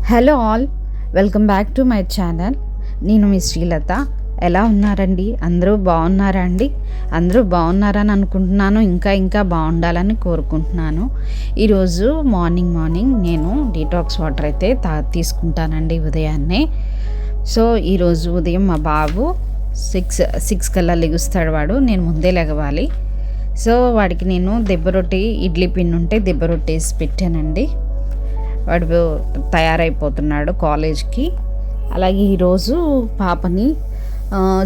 Hello all, welcome back to my channel. నేను మీ శ్రీలత. ఎలా ఉన్నారండి? అందరూ బాగున్నారా అండి? అందరూ బాగున్నారని అనుకుంటున్నాను. ఇంకా బాగుండాలని కోరుకుంటున్నాను. ఈరోజు మార్నింగ్ నేను డీటాక్స్ వాటర్ అయితే తీసుకుంటానండి ఉదయాన్నే. సో ఈరోజు ఉదయం మా బాబు సిక్స్ కల్లా లెగుస్తాడు. నేను ముందే లెగవాలి. సో వాడికి నేను దెబ్బరొట్టి ఇడ్లీ పిండి ఉంటే దెబ్బరొట్టి వేసి పెట్టానండి. వాడు తయారైపోతున్నాడు కాలేజ్కి. అలాగే ఈరోజు పాపని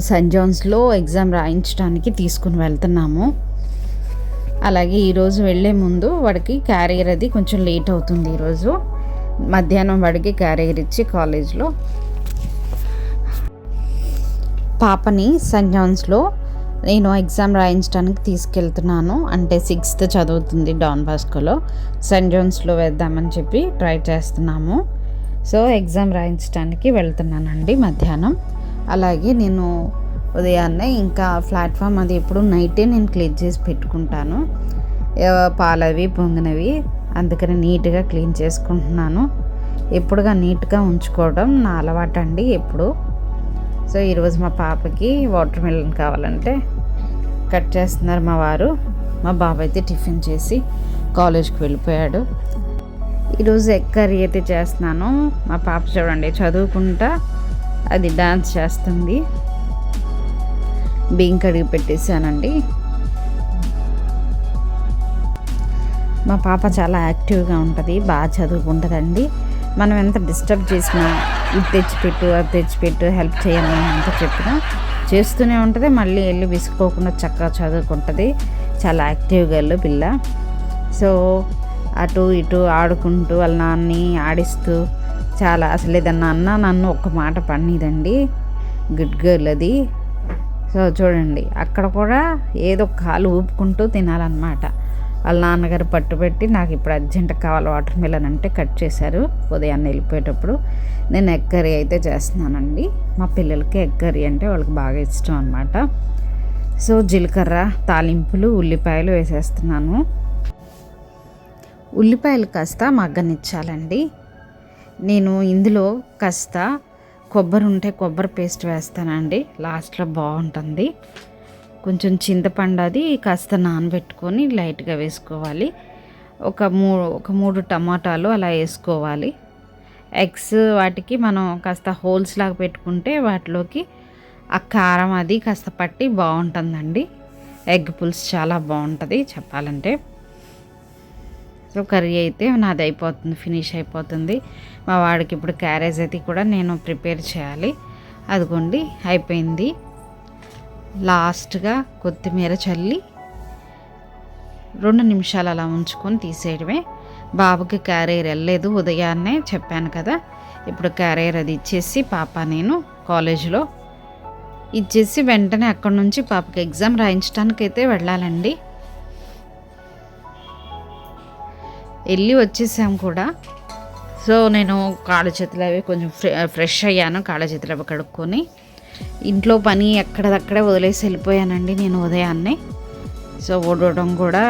సెయింట్ జాన్స్లో ఎగ్జామ్ రాయించడానికి తీసుకుని వెళ్తున్నాము. అలాగే ఈరోజు వెళ్ళే ముందు వాడికి క్యారియర్ అది కొంచెం లేట్ అవుతుంది. ఈరోజు మధ్యాహ్నం వాడికి క్యారియర్ ఇచ్చి కాలేజ్లో పాపని సెయింట్ జాన్స్లో నేను ఎగ్జామ్ రాయించడానికి తీసుకెళ్తున్నాను. అంటే 6th చదువుతుంది డాన్ బాస్కోలో. సెయింట్ జాన్స్లో వేద్దామని చెప్పి ట్రై చేస్తున్నాము. సో ఎగ్జామ్ రాయించడానికి వెళ్తున్నానండి మధ్యాహ్నం. అలాగే నేను ఉదయాన్నే ఇంకా ప్లాట్ఫామ్ అది ఎప్పుడు నైటే నేను క్లీన్ చేసి పెట్టుకుంటాను. పాలవి పొంగినవి, అందుకని నీట్గా క్లీన్ చేసుకుంటున్నాను. ఎప్పుడుగా నీట్గా ఉంచుకోవడం నా అలవాటు అండి ఎప్పుడు. సో ఈరోజు మా పాపకి వాటర్ మిలన్ కావాలంటే కట్ చేస్తున్నారు మా వారు. మా బాబు అయితే టిఫిన్ చేసి కాలేజ్కి వెళ్ళిపోయాడు. ఈరోజు ఎగ్ కర్రీ అయితే చేస్తున్నాను. మా పాప చూడండి చదువుకుంటా అది డాన్స్ చేస్తుంది. బియ్యం కడిగి పెట్టేశానండి. మా పాప చాలా యాక్టివ్గా ఉంటుంది, బాగా చదువుకుంటుందండి. మనం ఎంత డిస్టర్బ్ చేసినా ఇది తెచ్చిపెట్టు అది తెచ్చిపెట్టు హెల్ప్ చేయాలని ఎంత చెప్పినా చేస్తూనే ఉంటుంది. మళ్ళీ వెళ్ళి విసుకోకుండా చక్కగా చదువుకుంటుంది. చాలా యాక్టివ్ గర్ల్ పిల్ల. సో అటు ఇటు ఆడుకుంటూ వాళ్ళ నాన్ని ఆడిస్తూ చాలా అసలు ఏదన్నా అన్నా నన్ను ఒక్క మాట పడిదండి. గుడ్ గర్ల్ అది. సో చూడండి అక్కడ కూడా ఏదో కాలు ఊపుకుంటూ తినాలన్నమాట. వాళ్ళ నాన్నగారు పట్టుబెట్టి నాకు ఇప్పుడు అర్జెంట్ కావాలి వాటర్ మిలన్ అంటే కట్ చేశారు. ఉదయాన్నే వెళ్ళిపోయేటప్పుడు నేను ఎగ్ కర్రీ అయితే చేస్తున్నానండి. మా పిల్లలకి ఎగ్ కర్రీ అంటే వాళ్ళకి బాగా ఇష్టం అనమాట. సో జీలకర్ర, తాలింపులు, ఉల్లిపాయలు వేసేస్తున్నాను. ఉల్లిపాయలు కాస్త మగ్గనిచ్చాలండి. నేను ఇందులో కాస్త కొబ్బరి ఉంటే కొబ్బరి పేస్ట్ వేస్తానండి, లాస్ట్లో బాగుంటుంది. కొంచెం చింతపండు అది కాస్త నానబెట్టుకొని లైట్గా వేసుకోవాలి. ఒక మూడు టమాటాలు అలా వేసుకోవాలి. ఎగ్స్ వాటికి మనం కాస్త హోల్స్ లాగా పెట్టుకుంటే వాటిలోకి ఆ కారం అది కాస్త పట్టి బాగుంటుందండి. ఎగ్ పులుసు చాలా బాగుంటుంది చెప్పాలంటే. సో కర్రీ అయితే నాది అయిపోతుంది, ఫినిష్ అయిపోతుంది. మా వాడికి ఇప్పుడు క్యారేజ్ అది కూడా నేను ప్రిపేర్ చేయాలి. అదిగోండి అయిపోయింది. లాస్ట్గా కొత్తిమీర చల్లి 2 నిమిషాలు అలా ఉంచుకొని తీసేయడమే. బాబుకి క్యారియర్ వెళ్ళలేదు ఉదయాన్నే చెప్పాను కదా. ఇప్పుడు క్యారియర్ అది ఇచ్చేసి పాప నేను కాలేజీలో ఇచ్చేసి వెంటనే అక్కడి నుంచి పాపకి ఎగ్జామ్ రాయించడానికి అయితే వెళ్ళాలండి. వెళ్ళి వచ్చేసాం కూడా. సో నేను కాళ్ళ చేతులు అవి కొంచెం ఫ్రెష్ అయ్యాను. కాళ్ళ చేతులు అవి కడుక్కొని ఇంట్లో పని ఎక్కడదక్కడే వదిలేసి వెళ్ళిపోయానండి నేను ఉదయాన్నే. సో ఓడవడం కూడా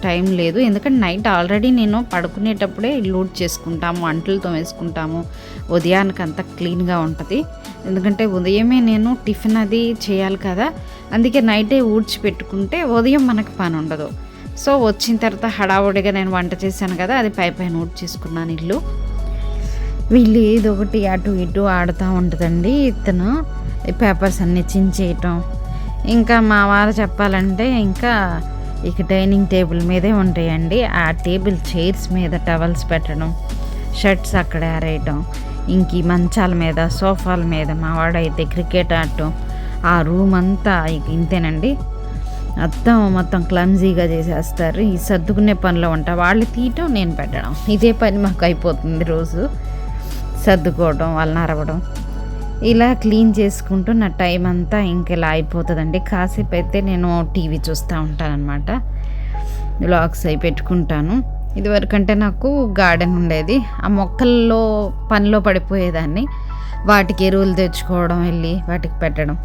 టైం లేదు. ఎందుకంటే నైట్ ఆల్రెడీ నేను పడుకునేటప్పుడే లూడ్ చేసుకుంటాము, అంట్లతో వేసుకుంటాము. ఉదయానికి అంతా క్లీన్గా ఉంటుంది. ఎందుకంటే ఉదయమే నేను టిఫిన్ అది చేయాలి కదా, అందుకే నైటే ఊడ్చి పెట్టుకుంటే ఉదయం మనకు పని ఉండదు. సో వచ్చిన తర్వాత హడావుడిగా నేను వంట చేశాను కదా, అది పైన ఊడ్చేసుకున్నాను ఇల్లు. వీళ్ళు ఏదో ఒకటి అటు ఇటు ఆడుతూ ఉంటుందండి. ఇతను పేపర్స్ అన్నీ చించేయటం. ఇంకా మా వారు చెప్పాలంటే ఇంకా ఇక డైనింగ్ టేబుల్ మీదే ఉంటాయండి. ఆ టేబుల్ చైర్స్ మీద టవల్స్ పెట్టడం, షర్ట్స్ అక్కడ ఆరేయటం, ఇంక ఈ మంచాల మీద సోఫాల మీద మా వాడైతే క్రికెట్ ఆడటం. ఆ రూమ్ అంతా ఇక ఇంతేనండి. మొత్తం క్లమ్జీగా చేసేస్తారు. ఈ సర్దుకునే పనిలో ఉంటా, వాళ్ళు తీయటం నేను పెట్టడం, ఇదే పని మాకు అయిపోతుంది రోజు. సర్దుకోవడం, వాళ్ళని అరవడం, ఇలా క్లీన్ చేసుకుంటూ నా టైం అంతా ఇంకెలా అయిపోతుందండి. కాసేపు అయితే నేను టీవీ చూస్తూ ఉంటానన్నమాట. వ్లాగ్స్ అవి పెట్టుకుంటాను. ఇదివరకంటే నాకు గార్డెన్ ఉండేది. ఆ మొక్కల్లో పనిలో పడిపోయేదాన్ని. వాటికి ఎరువులు తెచ్చుకోవడం, వెళ్ళి వాటికి పెట్టడం,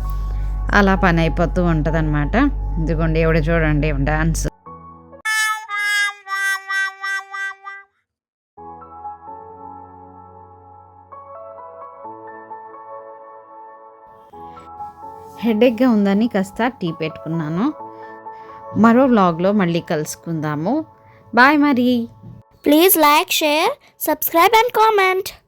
అలా పని అయిపోతూ ఉంటుంది అన్నమాట. ఇదిగోండి ఎవడ చూడండి డాన్స్. హెడేక్గా ఉందని కాస్త టీ పెట్టుకున్నాను. మరో వ్లాగ్లో మళ్ళీ కలుసుకుందాము. బాయ్ మరి. Please like, share, subscribe and comment.